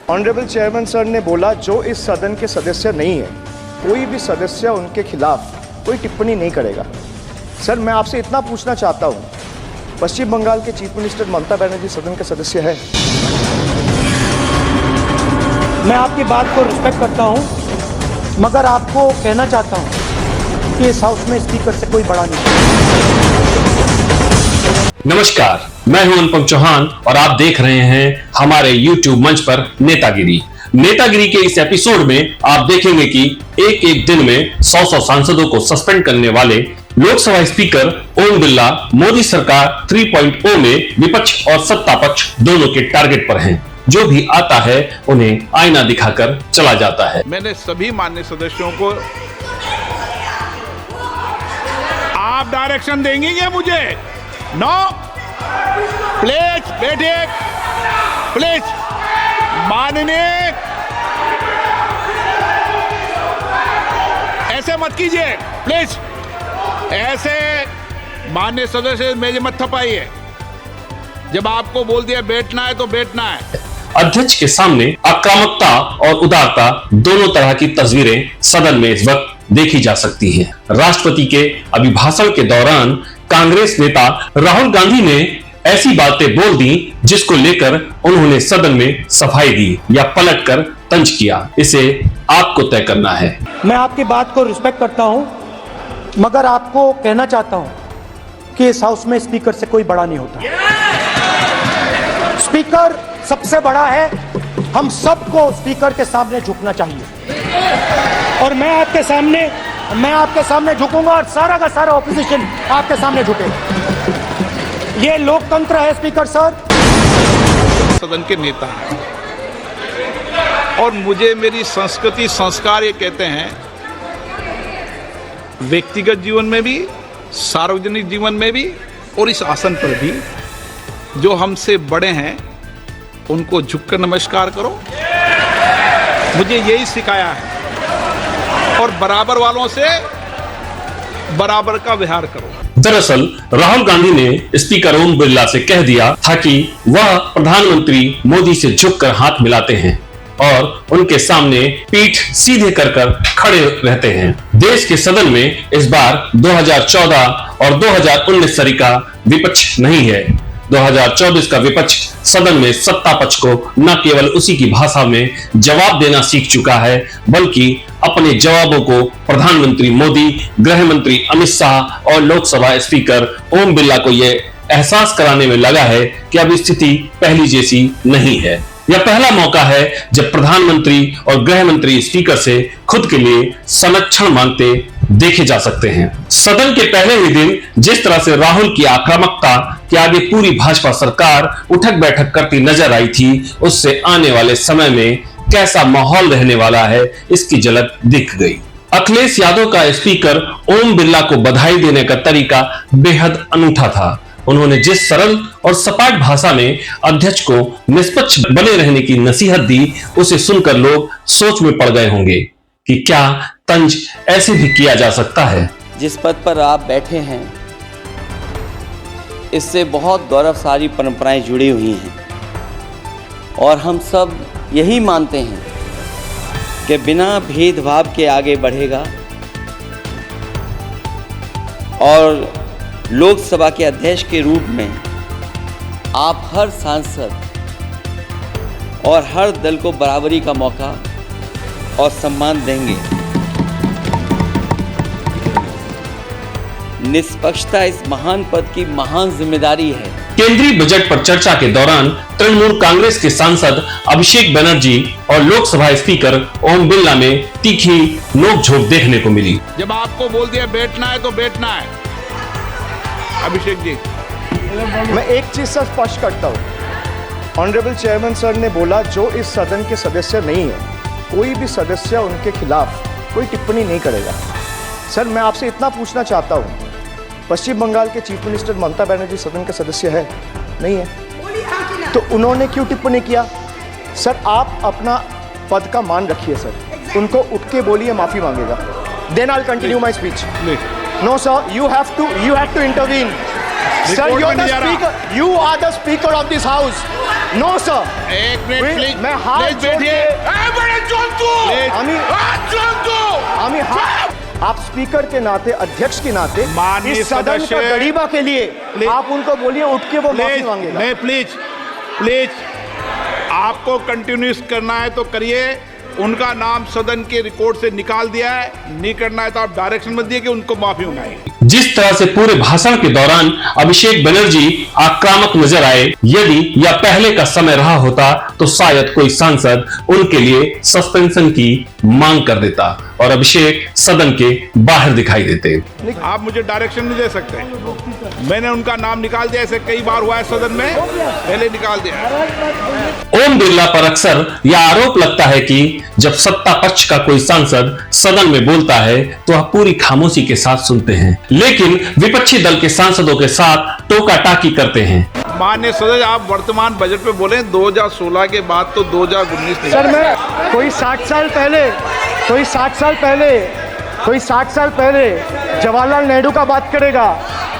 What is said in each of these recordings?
Honourable chairman sir ने बोला जो इस सदन के सदस्य नहीं है, कोई भी सदस्य उनके खिलाफ कोई टिप्पणी नहीं करेगा। सर मैं आपसे इतना पूछना चाहता हूँ, पश्चिम बंगाल के चीफ मिनिस्टर ममता बनर्जी सदन के सदस्य है? मैं आपकी बात को रिस्पेक्ट करता हूँ, मगर आपको कहना चाहता हूँ कि इस हाउस में स्पीकर से कोई बड़ा नहीं। नमस्कार, मैं हूं अनुपम चौहान और आप देख रहे हैं हमारे YouTube मंच पर नेतागिरी। नेतागिरी के इस एपिसोड में आप देखेंगे कि एक एक दिन में 100 सांसदों को सस्पेंड करने वाले लोकसभा स्पीकर ओम बिरला मोदी सरकार 3.0 में विपक्ष और सत्ता पक्ष दोनों के टारगेट पर हैं। जो भी आता है उन्हें आईना दिखाकर चला जाता है। मैंने सभी माननीय सदस्यों को आप डायरेक्शन देंगे क्या मुझे? नो प्लीज बैठिए, प्लीज। माननीय ऐसे मत कीजिए प्लीज, ऐसे माननीय सदस्य मेरे मत थपाइए। जब आपको बोल दिया बैठना है तो बैठना है। अध्यक्ष के सामने आक्रामकता और उदारता दोनों तरह की तस्वीरें सदन में इस वक्त देखी जा सकती हैं। राष्ट्रपति के अभिभाषण के दौरान कांग्रेस नेता राहुल गांधी ने ऐसी बातें बोल दी जिसको लेकर उन्होंने सदन में सफाई दी या पलटकर तंज किया। इसे आपको तय करना है। मैं आपकी बात को रिस्पेक्ट करता हूँ, मगर आपको कहना चाहता हूँ कि इस हाउस में स्पीकर से कोई बड़ा नहीं होता। स्पीकर सबसे बड़ा है, हम सबको स्पीकर के सामने झुकना चाहिए और मैं आपके सामने झुकूंगा और सारा का सारा ऑपोजिशन आपके सामने झुकेगा। ये लोकतंत्र है स्पीकर सर। सदन के नेता हैं और मुझे मेरी संस्कृति संस्कार ये कहते हैं, व्यक्तिगत जीवन में भी, सार्वजनिक जीवन में भी और इस आसन पर भी जो हमसे बड़े हैं उनको झुककर नमस्कार करो। मुझे यही सिखाया है और बराबर वालों से बराबर का व्यवहार करो। दरअसल राहुल गांधी ने स्पीकर ओम बिरला से कह दिया था कि वह प्रधानमंत्री मोदी से झुककर हाथ मिलाते हैं और उनके सामने पीठ सीधे कर खड़े रहते हैं। देश के सदन में इस बार 2014 और 2019 सरीका विपक्ष नहीं है। 2024 का विपक्ष सदन में सत्ता पक्ष को न केवल उसी की भाषा में जवाब देना सीख चुका है, बल्कि अपने जवाबों को प्रधानमंत्री मोदी, गृह मंत्री अमित शाह और लोकसभा स्पीकर ओम बिरला को यह एहसास कराने में लगा है कि अब स्थिति पहली जैसी नहीं है। यह पहला मौका है जब प्रधानमंत्री और गृह मंत्री स्पीकर से खुद के लिए संरक्षण मांगते देखे जा सकते हैं। सदन के पहले ही दिन जिस तरह से राहुल की आक्रामकता के आगे पूरी भाजपा सरकार उठक बैठक करती नजर आई थी, उससे आने वाले समय में कैसा माहौल रहने वाला है इसकी झलक दिख गई। अखिलेश यादव का स्पीकर ओम बिरला को बधाई देने का तरीका बेहद अनूठा था। उन्होंने जिस सरल और सपाट भाषा में अध्यक्ष को निष्पक्ष बने रहने की नसीहत दी, उसे सुनकर लोग सोच में पड़ गए होंगे कि क्या तंज ऐसे भी किया जा सकता है। जिस पद पर आप बैठे हैं इससे बहुत गौरवशाली परंपराएं जुड़ी हुई हैं और हम सब यही मानते हैं कि बिना भेदभाव के आगे बढ़ेगा और लोकसभा के अध्यक्ष के रूप में आप हर सांसद और हर दल को बराबरी का मौका और सम्मान देंगे। निष्पक्षता इस महान पद की महान जिम्मेदारी है। केंद्रीय बजट पर चर्चा के दौरान तृणमूल कांग्रेस के सांसद अभिषेक बनर्जी और लोकसभा स्पीकर ओम बिरला में तीखी नोकझोंक देखने को मिली। जब आपको बोल दिया बैठना है तो बैठना है। अभिषेक जी, मैं एक चीज से स्पष्ट करता हूँ, ऑनरेबल चेयरमैन सर ने बोला जो इस सदन के सदस्य नहीं है, कोई भी सदस्य उनके खिलाफ कोई टिप्पणी नहीं करेगा। सर मैं आपसे इतना पूछना चाहता हूँ, पश्चिम बंगाल के चीफ मिनिस्टर ममता बनर्जी सदन के सदस्य है? नहीं है, तो उन्होंने क्यों टिप्पणी किया? सर आप अपना पद का मान रखिए सर, उनको उठ के बोलिए माफी मांगेगा, then I will continue my speech. No sir, you have to intervene. Sir, you are the speaker of this house. No sir, एक मिनट प्लीज, मैं हाथ प्लीज जोड़ बैठिए। आप स्पीकर के नाते, अध्यक्ष के नाते, माननीय इस सदन सदस्य, का गरिमा के लिए आप उनको बोलिए उठ के वो माफी मांगेगा। नहीं प्लीज आपको कंटिन्यूस करना है तो करिए। उनका नाम सदन के रिकॉर्ड से निकाल दिया है, नहीं करना है तो आप डायरेक्शन मत दिए कि उनको माफी मंगाए। जिस तरह से पूरे भाषण के दौरान अभिषेक बनर्जी आक्रामक नजर आए, यदि यह पहले का समय रहा होता तो शायद कोई सांसद उनके लिए सस्पेंशन की मांग कर देता और अभिषेक सदन के बाहर दिखाई देते। आप मुझे डायरेक्शन नहीं दे सकते। मैंने उनका नाम निकाल दिया, ऐसे कई बार हुआ है सदन में, पहले निकाल दिया। ओम बिरला पर अक्सर यह आरोप लगता है कि जब सत्ता पक्ष का कोई सांसद सदन में बोलता है तो वह पूरी खामोशी के साथ सुनते हैं, लेकिन विपक्षी दल के सांसदों के साथ टोका टाकी करते हैं। माननीय सदस्य, आप वर्तमान बजट पे बोले 2016 के बाद तो 2019 सर, मैं कोई 60 साल पहले जवाहरलाल नेहरू का बात करेगा,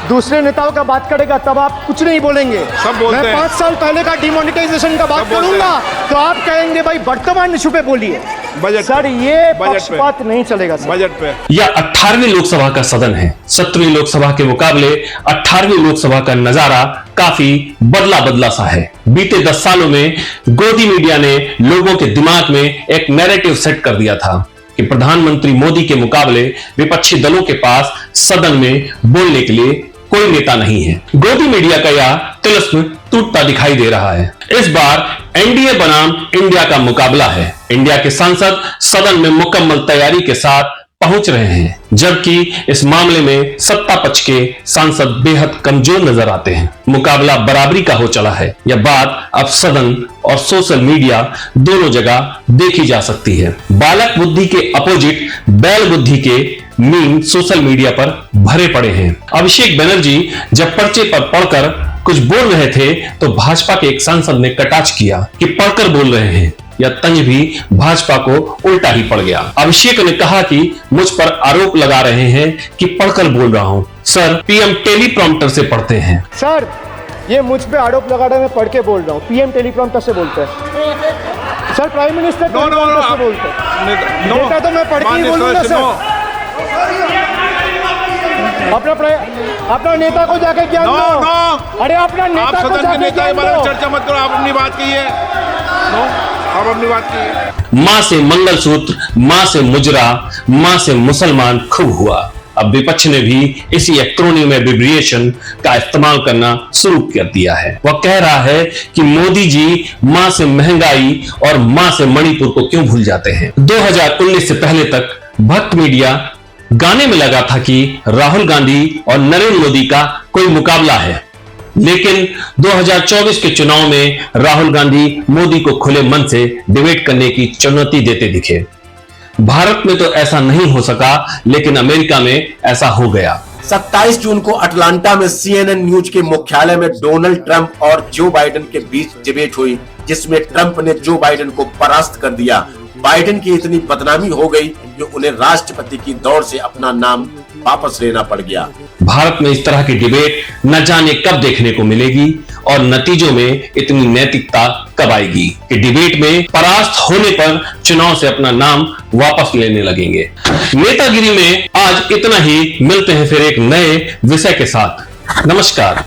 दूसरे नेताओं का बात करेगा, तब आप कुछ नहीं बोलेंगे। सब बोलते मैं हैं। 5 साल पहले का डिमोनेटाइजेशन का बात सब बोलते करूंगा तो आप कहेंगे भाई वर्तमान इशू पे बोलिए। बजट सर, ये पक्षपात नहीं चलेगा सर। बजट पे यह 18वीं लोकसभा का सदन है। 17वीं लोकसभा के मुकाबले 18वीं लोकसभा का नजारा काफी बदला सा है। बीते 10 सालों में गोदी मीडिया ने लोगों के दिमाग में एक नैरेटिव सेट कर दिया था कि प्रधानमंत्री मोदी के मुकाबले विपक्षी दलों के पास सदन में बोलने के लिए कोई नेता नहीं है। गोदी मीडिया का यह तिलिस्म टूटता दिखाई दे रहा है। इस बार एनडीए बनाम इंडिया का मुकाबला है। इंडिया के सांसद सदन में मुकम्मल तैयारी के साथ पहुंच रहे हैं, जबकि इस मामले में सत्ता पक्ष के सांसद बेहद कमजोर नजर आते हैं। मुकाबला बराबरी का हो चला है। यह बात अब सदन और सोशल मीडिया दोनों जगह देखी जा सकती है। बालक बुद्धि के अपोजिट बैल बुद्धि के मीम सोशल मीडिया पर भरे पड़े हैं। अभिषेक बनर्जी जब पर्चे पर पढ़कर कुछ बोल रहे थे तो भाजपा के एक सांसद ने कटाक्ष किया कि पढ़कर बोल रहे हैं। यह तंज भी भाजपा को उल्टा ही पड़ गया। अभिषेक ने कहा कि मुझ पर आरोप लगा रहे हैं कि पढ़कर बोल रहा हूं। सर, पीएम टेलीप्रॉम्प्टर से पढ़ते हैं। सर, ये मुझ पे आरोप लगा रहे हैं, मैं पढ़ के बोल रहा हूँ। पीएम टेलीप्रॉम्प्टर से बोलते हैं सर, प्राइम मिनिस्टर टेलीप्रॉम्प्टर से बोलते हैं। नेता तो मैं पढ़ के ही बोलूंगा सर। अपना नेता को जाके ज्ञान दो। अरे अपना नेता को जाके ज्ञान दो। चर्चा मत करो, आप अपनी बात कीजिए। आप अपनी बात कीजिए। मां से मंगलसूत्र, मां से मुजरा, मां से मुसलमान खूब हुआ। अब विपक्ष ने भी इसी एक्रोनिम एब्रिविएशन का इस्तेमाल करना शुरू कर दिया है। वह कह रहा है कि मोदी जी मां से महंगाई और मां से मणिपुर को क्यों भूल जाते हैं। 2019 से पहले तक भक्त मीडिया गाने में लगा था कि राहुल गांधी और नरेंद्र मोदी का कोई मुकाबला है, लेकिन 2024 के चुनाव में राहुल गांधी मोदी को खुले मन से डिबेट करने की चुनौती देते दिखे। भारत में तो ऐसा नहीं हो सका, लेकिन अमेरिका में ऐसा हो गया। 27 जून को अटलांटा में CNN न्यूज के मुख्यालय में डोनाल्ड ट्रंप और जो बाइडेन के बीच डिबेट हुई, जिसमें ट्रंप ने जो बाइडेन को परास्त कर दिया। बाइडेन की इतनी बदनामी हो गई कि उन्हें राष्ट्रपति की दौड़ से अपना नाम वापस लेना पड़ गया। भारत में इस तरह की डिबेट न जाने कब देखने को मिलेगी और नतीजों में इतनी नैतिकता कब आएगी कि डिबेट में परास्त होने पर चुनाव से अपना नाम वापस लेने लगेंगे। नेतागिरी में आज इतना ही। मिलते हैं फिर एक नए विषय के साथ। नमस्कार।